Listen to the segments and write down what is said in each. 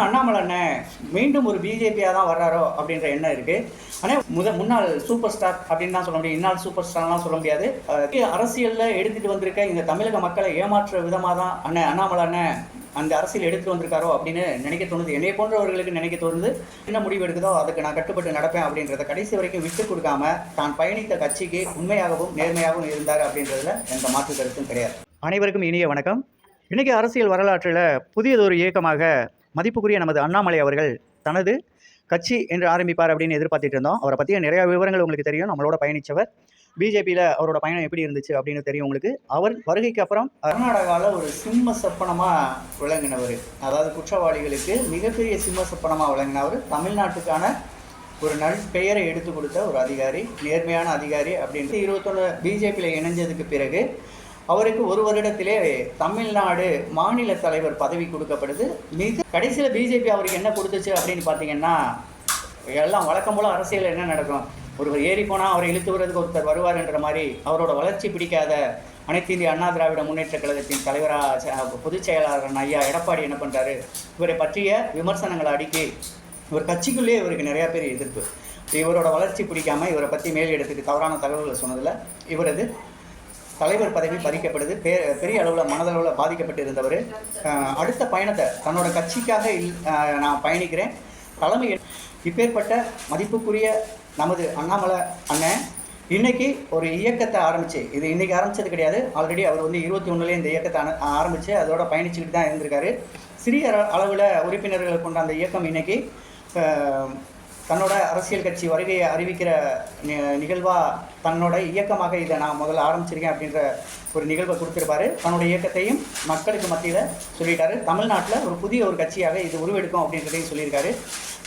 அண்ணாமலை அண்ணன் மீண்டும் ஒரு பிஜேபியாக தான் வர்றாரோ அப்படின்ற எண்ணம் இருக்குது. ஆனால் முன்னாள் சூப்பர் ஸ்டார் அப்படின்னு தான் சொல்ல முடியும், இந்நாள் சூப்பர் ஸ்டார்லாம் சொல்ல முடியாது. அரசியலில் எடுத்துகிட்டு வந்திருக்க இந்த தமிழக மக்களை ஏமாற்ற விதமாக தான் அண்ணாமலை அண்ணன் அந்த அரசியல் எடுத்துகிட்டு வந்திருக்காரோ அப்படின்னு நினைக்க தோணுது. என்னை போன்றவர்களுக்கு நினைக்க தோணுது. என்ன முடிவு எடுக்குதோ அதுக்கு நான் கட்டுப்பட்டு நடப்பேன் அப்படின்றத கடைசி வரைக்கும் விட்டு கொடுக்காம தான் பயணித்த கட்சிக்கு உண்மையாகவும் நேர்மையாகவும் இருந்தார் அப்படின்றதுல எந்த மாற்று கருத்தும் கிடையாது. அனைவருக்கும் இனிய வணக்கம். இன்றைக்கி அரசியல் வரலாற்றில் புதியதொரு இயக்கமாக மதிப்புக்குரிய நமது அண்ணாமலை அவர்கள் தனது கட்சி என்று ஆரம்பிப்பார் அப்படின்னு எதிர்பார்த்துட்டு இருந்தோம். அவரை பற்றிய நிறைய விவரங்கள் உங்களுக்கு தெரியும். நம்மளோட பயணித்தவர். பிஜேபியில் அவரோட பயணம் எப்படி இருந்துச்சு அப்படின்னு தெரியும் உங்களுக்கு. அவர் வருகைக்கு அப்புறம் கர்நாடகாவில் ஒரு சிம்ம சொப்பனமாக விளங்கினவர், அதாவது குற்றவாளிகளுக்கு மிகப்பெரிய சிம்ம சொப்பனமாக விளங்கினவர், தமிழ்நாட்டுக்கான ஒரு பெயரை எடுத்து கொடுத்த ஒரு அதிகாரி, நேர்மையான அதிகாரி அப்படின்ட்டு 21 பிஜேபியில் இணைஞ்சதுக்கு பிறகு அவருக்கு ஒரு வருடத்திலே தமிழ்நாடு மாநில தலைவர் பதவி கொடுக்கப்படுது. கடைசியில் பிஜேபி அவருக்கு என்ன கொடுத்துச்சு அப்படின்னு பார்த்தீங்கன்னா, எல்லாம் வழக்கம் போல் அரசியல் என்ன நடக்கும், ஒருவர் ஏறி போனால் அவரை இழுத்து விடுறதுக்கு ஒருத்தர் வருவார்ன்ற மாதிரி அவரோட வளர்ச்சி பிடிக்காத அனைத்து இந்திய அண்ணா திராவிட முன்னேற்ற கழகத்தின் தலைவராக பொதுச் செயலாளர் ஐயா எடப்பாடி என்ன பண்ணுறாரு, இவரை பற்றிய விமர்சனங்களை அடுக்கி இவர் கட்சிக்குள்ளேயே இவருக்கு நிறையா பேர் எதிர்ப்பு. இவரோட வளர்ச்சி பிடிக்காமல் இவரை பற்றி மேல் இடத்துக்கு தவறான தகவல்களை சொன்னதில் இவரது தலைவர் பதவி பறிக்கப்படுது. பெரிய அளவில் மனதளவில் பாதிக்கப்பட்டு இருந்தவர் அடுத்த பயணத்தை தன்னோட கட்சிக்காக நான் பயணிக்கிறேன் தலைமை. இப்பேற்பட்ட மதிப்புக்குரிய நமது அண்ணாமலை அண்ணன் இன்றைக்கி ஒரு இயக்கத்தை ஆரம்பித்து, இது இன்றைக்கி ஆரம்பித்தது கிடையாது, ஆல்ரெடி அவர் 21 இந்த இயக்கத்தை ஆரம்பித்து அதோட பயணிச்சுக்கிட்டு தான் இருந்திருக்காரு. சிறிய அளவில் உறுப்பினர்களை கொண்ட அந்த இயக்கம் இன்றைக்கி தன்னோட அரசியல் கட்சி வருகையை அறிவிக்கிற நிகழ்வாக தன்னோட இயக்கமாக இதை நான் முதல்ல ஆரம்பிச்சிருக்கேன் அப்படின்ற ஒரு நிகழ்வை கொடுத்துருப்பாரு. தன்னோட இயக்கத்தையும் மக்களுக்கு மத்தியில் சொல்லிட்டாரு. தமிழ்நாட்டில் ஒரு புதிய ஒரு கட்சியாக இது உருவெடுக்கும் அப்படின்றதையும் சொல்லியிருக்காரு.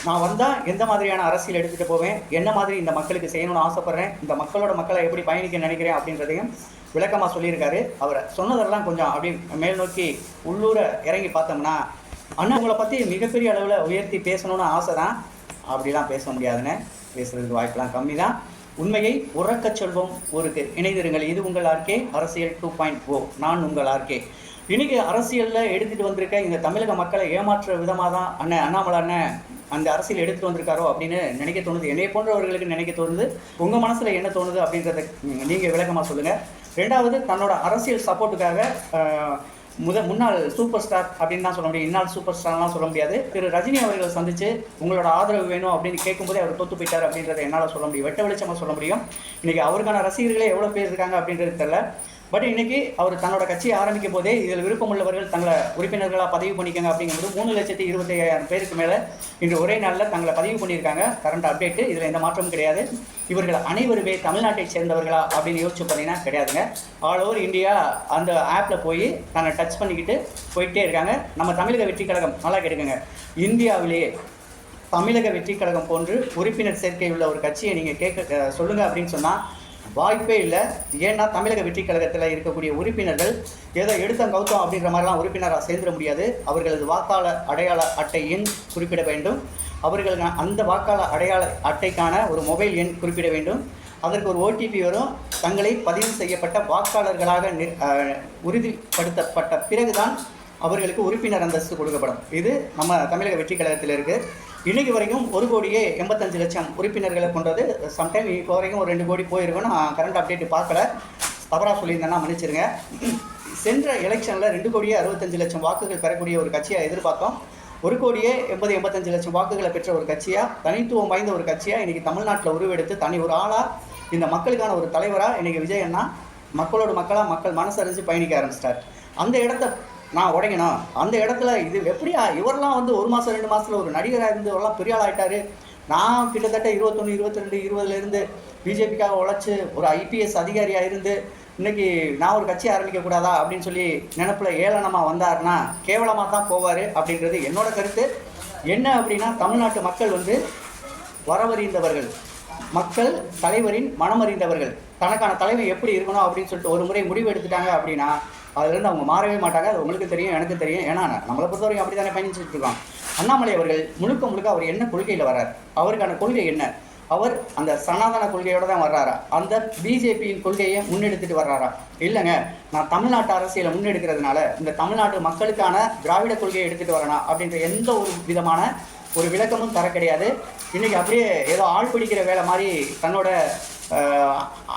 நான் வந்தால் எந்த மாதிரியான அரசியல் எடுத்துகிட்டு போவேன், என்ன மாதிரி இந்த மக்களுக்கு செய்யணும்னு ஆசைப்பட்றேன், இந்த மக்களை எப்படி பயணிக்க நினைக்கிறேன் அப்படின்றதையும் விளக்கமாக சொல்லியிருக்காரு. அவரை சொன்னதெல்லாம் கொஞ்சம் அப்படி மேல் நோக்கி உள்ளூர இறங்கி பார்த்தோம்னா, அண்ணா உங்களை பற்றி மிகப்பெரிய அளவில் உயர்த்தி பேசணும்னு ஆசை தான், அப்படிலாம் பேச முடியாதுன்னு, பேசுகிறதுக்கு வாய்ப்பெலாம் கம்மி தான். உண்மையை உறக்கச் சொல்வோம் ஊருக்கு. இணைந்திருங்கள். இது உங்கள் ஆர்கே அரசியல் 2.0. நான் உங்கள் ஆர்கே. இன்றைக்கி அரசியலில் எடுத்துகிட்டு வந்திருக்க இந்த தமிழக மக்களை ஏமாற்ற விதமாக தான் அண்ணாமலை அண்ணன் அந்த அரசியல் எடுத்துகிட்டு வந்திருக்காரோ அப்படின்னு நினைக்க தோணுது. என்னை போன்றவர்களுக்கு நினைக்க தோணுது. உங்கள் மனசில் என்ன தோணுது அப்படின்றத நீங்கள் விளக்கமாக சொல்லுங்கள். ரெண்டாவது, தன்னோட அரசியல் சப்போர்ட்டுக்காக முன்னாள் சூப்பர் ஸ்டார் அப்படின்னு தான் சொல்ல முடியும், இந்நாள் சூப்பர் ஸ்டார்லாம் சொல்ல முடியாது, திரு ரஜினி அவர்களை சந்தித்து உங்களோட ஆதரவு வேணும் அப்படின்னு கேட்கும்போதே அவர் தோற்று போயிட்டார் அப்படின்றத என்னால் சொல்ல முடியும், வெட்ட வெளிச்சமாக சொல்ல முடியும். இன்றைக்கி அவருக்கான ரசிகர்களே எவ்வளோ பேர் இருக்காங்க அப்படின்றது தெரியல. பட் இன்றைக்கி அவர் தன்னோட கட்சியை ஆரம்பிக்கும் போதே இதில் விருப்பமுள்ளவர்கள் தங்களை உறுப்பினர்களாக பதிவு பண்ணிக்கோங்க அப்படிங்கும்போது 3,25,000 பேருக்கு மேலே இன்று ஒரே நாளில் தங்களை பதிவு பண்ணியிருக்காங்க. கரண்ட் அப்டேட்டு, இதில் எந்த மாற்றமும் கிடையாது. இவர்கள் அனைவருமே தமிழ்நாட்டை சேர்ந்தவர்களா அப்படின்னு யோசிச்சு பார்த்தீங்கன்னா கிடையாதுங்க. ஆல் ஓவர் இந்தியா அந்த ஆப்பில் போய் தன்னை டச் பண்ணிக்கிட்டு போயிட்டே இருக்காங்க. நம்ம தமிழக வெற்றி கழகம் நல்லா கேட்டுக்கோங்க, இந்தியாவிலேயே தமிழக வெற்றி கழகம் போன்று உறுப்பினர் சேர்க்கை உள்ள ஒரு கட்சியை நீங்கள் சொல்லுங்கள் அப்படின்னு சொன்னால் வாய்ப்பே இல்லை. ஏன்னா தமிழக வெற்றி கழகத்தில் இருக்கக்கூடிய உறுப்பினர்கள் ஏதோ எடுத்தம் கௌத்தம் அப்படின்ற மாதிரிலாம் உறுப்பினராக சேர்ந்துட முடியாது. அவர்களது வாக்காளர் அடையாள அட்டை எண் குறிப்பிட வேண்டும். அவர்கள் அந்த வாக்காளர் அடையாள அட்டைக்கான ஒரு மொபைல் எண் குறிப்பிட வேண்டும். அதற்கு ஒரு OTP வரும். தங்களை பதிவு செய்யப்பட்ட வாக்காளர்களாக உறுதிப்படுத்தப்பட்ட பிறகுதான் அவர்களுக்கு உறுப்பினர் அந்தஸ்து கொடுக்கப்படும். இது நம்ம தமிழக வெற்றி கழகத்தில் இருக்குது. இன்றைக்கு வரைக்கும் 1,85,00,000 உறுப்பினர்களை கொண்டது. சம்டைம் இப்போ வரைக்கும் ஒரு 2 கோடி போயிருக்கும். நான் கரண்ட் அப்டேட்டு பார்க்கல, தவறாக சொல்லியிருந்தேன்னா மன்னிச்சிருங்க. சென்ற எலெக்ஷனில் 2,65,00,000 வாக்குகள் பெறக்கூடிய ஒரு கட்சியாக எதிர்பார்த்தோம். 1,80,85,00,000 வாக்குகளை பெற்ற ஒரு கட்சியாக, தனித்துவம் வாய்ந்த ஒரு கட்சியாக இன்றைக்கி தமிழ்நாட்டில் உருவெடுத்து தனி ஒரு ஆளாக இந்த மக்களுக்கான ஒரு தலைவராக இன்றைக்கி விஜய் அண்ணா மக்களோட மக்களாக மக்கள் மனசறிஞ்சு பயணிக்க ஆரம்பிச்சிட்டார். அந்த இடத்த நான் உடைக்கணும். அந்த இடத்துல இது எப்படியா இவரெல்லாம் 1 மாதம் 2 மாதத்தில் ஒரு நடிகராக இருந்து இவரெல்லாம் பெரிய ஆள் ஆகிட்டார். நான் கிட்டத்தட்ட 21, 22, 20லேருந்து பிஜேபிக்காக உழைச்சி ஒரு IPS அதிகாரியாக இருந்து இன்றைக்கி நான் ஒரு கட்சி ஆரம்பிக்கக்கூடாதா அப்படின்னு சொல்லி நினப்பில் ஏளனமாக வந்தார்னா கேவலமாக தான் போவார் அப்படின்றது என்னோட கருத்து. என்ன அப்படின்னா, தமிழ்நாட்டு மக்கள் வரவறிந்தவர்கள், மக்கள் தலைவரின் மனமறிந்தவர்கள். தனக்கான தலைமை எப்படி இருக்கணும் அப்படின்னு சொல்லிட்டு ஒரு முறை முடிவு எடுத்துட்டாங்க அப்படின்னா அதுலேருந்து அவங்க மாறவே மாட்டாங்க. அது உங்களுக்கு தெரியும், எனக்கு தெரியும். ஏன்னா நம்மளை பொறுத்தவரைக்கும் அப்படி தானே பயணிச்சுட்டு இருக்கோம். அண்ணாமலை அவர்கள் முழுக்க அவர் என்ன கொள்கையில் வர்றார், அவருக்கான கொள்கை என்ன, அவர் அந்த சனாதன கொள்கையோடு தான் வர்றாரா, அந்த பிஜேபியின் கொள்கையை முன்னெடுத்துட்டு வர்றாரா? இல்லைங்க, நான் தமிழ்நாட்டு அரசியலை முன்னெடுக்கிறதுனால இந்த தமிழ்நாட்டு மக்களுக்கான திராவிட கொள்கையை எடுத்துகிட்டு வரேனா அப்படின்ற எந்த ஒரு விதமான ஒரு விளக்கமும் தர கிடையாது. இன்றைக்கி அப்படியே ஏதோ ஆள் பிடிக்கிற வேலை மாதிரி தன்னோட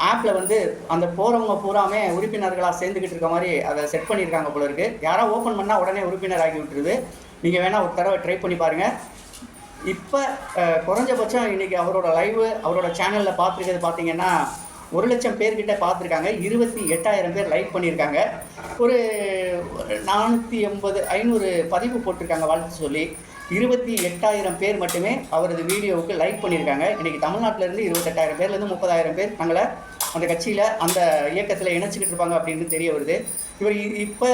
ஆப்பில் வந்து அந்த போகிறவங்க பூராமே உறுப்பினர்களாக சேர்ந்துக்கிட்டு இருக்க மாதிரி அதை செட் பண்ணியிருக்காங்க போல இருக்குது. யாராவது ஓப்பன் பண்ணால் உடனே உறுப்பினர் ஆகி விட்டுருது. நீங்கள் வேணால் ஒரு தடவை ட்ரை பண்ணி பாருங்கள். இப்போ குறைஞ்சபட்சம் இன்றைக்கி அவரோட லைவு அவரோட சேனலில் பார்த்துருக்கிறது பார்த்தீங்கன்னா 1,00,000 பேர்கிட்ட பார்த்துருக்காங்க. 28,000 பேர் லைக் பண்ணியிருக்காங்க. ஒரு 480 500 பதிவு போட்டிருக்காங்க வாழ்த்து சொல்லி. 28,000 பேர் மட்டுமே அவரது வீடியோவுக்கு லைக் பண்ணியிருக்காங்க. இன்றைக்கி தமிழ்நாட்டிலேருந்து 28,000 பேர்லேருந்து 30,000 பேர் தங்களை அந்த கட்சியில் அந்த இயக்கத்தில் இணைச்சிக்கிட்டு இருப்பாங்க அப்படின்னு தெரிய வருது. இவர் இப்போ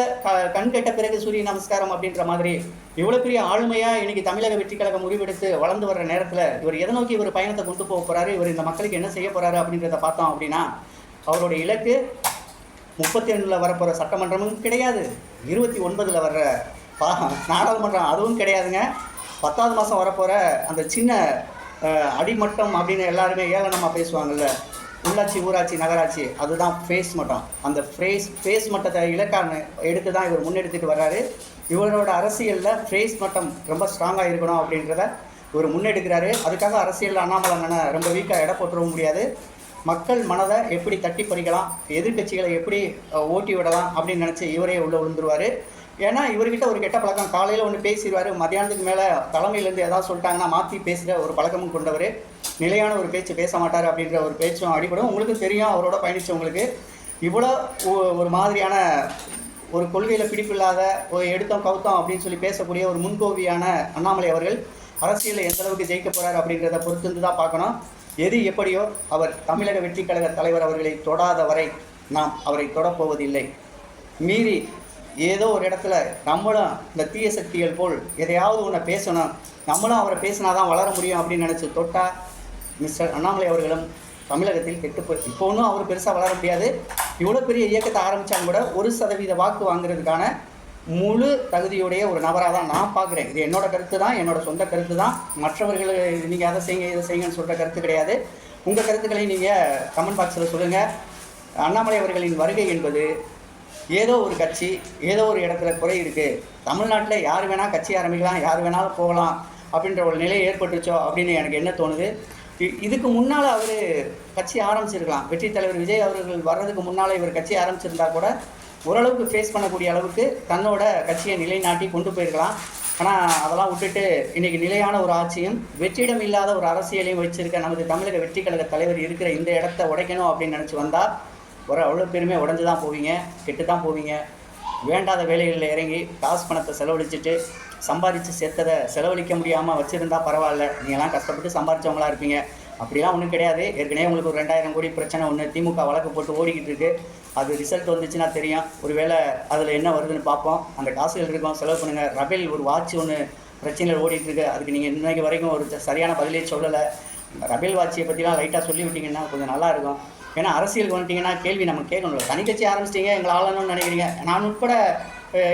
கண் கெட்ட பிறகு சூரிய நமஸ்காரம் அப்படின்ற மாதிரி இவ்வளோ பெரிய ஆளுமையாக இன்றைக்கி தமிழக வெற்றி கழகம் முடிவெடுத்து வளர்ந்து வர்ற நேரத்தில் இவர் எதை நோக்கி இவர் பயணத்தை கொண்டு போக போகிறாரு, இவர் இந்த மக்களுக்கு என்ன செய்ய போகிறாரு அப்படின்றத பார்த்தோம் அப்படின்னா, அவருடைய இலக்கு 32 வரப்போகிற சட்டமன்றமும் கிடையாது, 29 வர்ற நாடாளுமன்றம் அதுவும் கிடையாதுங்க. 10வது மாதம் வரப்போகிற அந்த சின்ன அடிமட்டம் அப்படின்னு எல்லாருமே ஏளனமாக பேசுவாங்கள்ல, உள்ளாட்சி ஊராட்சி நகராட்சி, அதுதான் ஃபேஸ் மட்டம். அந்த ஃபேஸ் மட்டத்தை இலக்கான எடுத்து தான் இவர் முன்னெடுத்துட்டு வர்றாரு. இவரோட அரசியலில் ஃபேஸ் மட்டம் ரொம்ப ஸ்ட்ராங்காக இருக்கணும் அப்படின்றத இவர் முன்னெடுக்கிறாரு. அதுக்காக அரசியலில் அண்ணாமலை அண்ணனை ரொம்ப வீக்காக எடை போட்டுறவும் முடியாது. மக்கள் மனதை எப்படி தட்டி பறிக்கலாம், எதிர்கட்சிகளை எப்படி ஓட்டி விடலாம் அப்படின்னு நினச்சி இவரே உள்ளே விழுந்துருவார். ஏன்னா இவர்கிட்ட ஒரு கெட்ட பழக்கம், காலையில் ஒன்று பேசிடுவார், மத்தியானத்துக்கு மேலே தலைமையிலேருந்து ஏதாவது சொல்லிட்டாங்கன்னா மாற்றி பேசுகிற ஒரு பழக்கமும் கொண்டவர். நிலையான ஒரு பேச்சு பேச மாட்டார் அப்படின்ற ஒரு பேச்சும் அடிப்படும். உங்களுக்கும் தெரியும், அவரோட பயணித்தவங்களுக்கு இவ்வளோ ஒரு மாதிரியான ஒரு கொள்கையில் பிடிப்பில்லாத ஒரு எடுத்தோம் கவுத்தோம் அப்படின்னு சொல்லி பேசக்கூடிய ஒரு முன்கோவியான அண்ணாமலை அவர்கள் அரசியலில் எந்த அளவுக்கு ஜெயிக்க போகிறார் அப்படின்றத பொறுத்து தான் பார்க்கணும். எது எப்படியோ அவர் தமிழக வெற்றி கழக தலைவர் அவர்களை தொடாத வரை நாம் அவரை தொடப்போவதில்லை. மீறி ஏதோ ஒரு இடத்துல நம்மளும் இந்த தீய சக்திகள் போல் எதையாவது ஒன்று பேசணும், நம்மளும் அவரை பேசினா தான் வளர முடியும் அப்படின்னு நினச்சி தொட்டால் மிஸ்டர் அண்ணாமலை அவர்களும் தமிழகத்தில் கெட்டுப்போய் இப்போ ஒன்றும் அவர் பெருசாக வளர முடியாது. இவ்வளோ பெரிய இயக்கத்தை ஆரம்பித்தாங்க கூட 1% வாக்கு வாங்குறதுக்கான முழு தகுதியுடைய ஒரு நபராக தான் நான் பார்க்குறேன். இது என்னோட கருத்து தான், என்னோட சொந்த கருத்து தான். மற்றவர்கள் நீங்கள் அதை செய்யுங்க இதை செய்யுங்கன்னு சொல்கிற கருத்து கிடையாது. உங்கள் கருத்துக்களை நீங்கள் கமெண்ட் பாக்ஸில் சொல்லுங்கள். அண்ணாமலை அவர்களின் வருகை என்பது ஏதோ ஒரு கட்சி ஏதோ ஒரு இடத்துல குறை இருக்குது, தமிழ்நாட்டில் யார் வேணால் கட்சி ஆரம்பிக்கலாம், யார் வேணாலும் போகலாம் அப்படின்ற ஒரு நிலை ஏற்பட்டுச்சோ அப்படின்னு எனக்கு என்ன தோணுது. இதுக்கு முன்னால் அவர் கட்சி ஆரம்பிச்சிருக்கலாம். வெற்றி தலைவர் விஜய் அவர்கள் வர்றதுக்கு முன்னால் இவர் கட்சி ஆரம்பிச்சிருந்தா கூட ஓரளவுக்கு ஃபேஸ் பண்ணக்கூடிய அளவுக்கு தன்னோட கட்சியை நிலைநாட்டி கொண்டு போயிருக்கலாம். ஆனால் அதெல்லாம் விட்டுட்டு இன்றைக்கி நிலையான ஒரு ஆட்சியும் வெற்றிடம் இல்லாத ஒரு அரசியலையும் வச்சுருக்க நமது தமிழக வெற்றி கழக தலைவர் இருக்கிற இந்த இடத்த உடைக்கணும் அப்படின்னு நினச்சி வந்தால் அவ்வளோ பேருமே உடஞ்சி தான் போவீங்க, கெட்டு தான் போவீங்க. வேண்டாத வேலைகளில் இறங்கி காசு பணத்தை செலவழிச்சிட்டு சம்பாதிச்சு சேர்த்ததை செலவழிக்க முடியாமல் வச்சுருந்தா பரவாயில்ல, நீங்கள்லாம் கஷ்டப்பட்டு சம்பாதிச்சவங்களா இருப்பீங்க. அப்படிலாம் ஒன்றும் கிடையாது. ஏற்கனவே உங்களுக்கு ஒரு 2000 கோடி பிரச்சனை ஒன்று திமுக வழக்கு போட்டு ஓடிக்கிட்டு இருக்குது. அது ரிசல்ட் வந்துச்சுன்னா தெரியும். ஒருவேளை அதில் என்ன வருதுன்னு பார்ப்போம். அந்த காசுகள் இருக்கும், செலவு பண்ணுங்கள். ரபேல் ஒரு வாட்ச் ஒன்று பிரச்சனைகள் ஓடிட்டுருக்கு, அதுக்கு நீங்கள் இன்றைக்கு வரைக்கும் ஒரு சரியான பதிலே சொல்லலை. ரபேல் வாட்சியை பற்றிலாம் லைட்டாக சொல்லி விட்டிங்கன்னா கொஞ்சம் நல்லாயிருக்கும். ஏன்னா அரசியலுக்கு வந்துட்டிங்கன்னா கேள்வி நம்ம கேட்கணும். தனி கட்சி ஆரம்பிச்சிட்டிங்க, எங்களை ஆளணும்னு நினைக்கிறீங்க, நான் உட்பட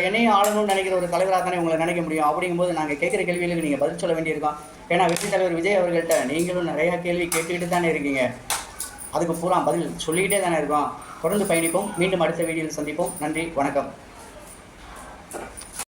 என்னையும் ஆளணும்னு நினைக்கிற ஒரு தலைவராக தானே உங்களை நினைக்க முடியும். அப்படிங்கும்போது நாங்கள் கேட்குற கேள்விகளுக்கு நீங்கள் பதில் சொல்ல வேண்டியிருக்கோம். ஏன்னா வெற்றி தலைவர் விஜய் அவர்கள்ட்ட நீங்களும் நிறையா கேள்வி கேட்டுக்கிட்டு தானே இருக்கீங்க, அதுக்கு பூரா பதில் சொல்லிக்கிட்டே தானே இருக்கோம். தொடர்ந்து பயணிப்போம். மீண்டும் அடுத்த வீடியோவில் சந்திப்போம். நன்றி, வணக்கம்.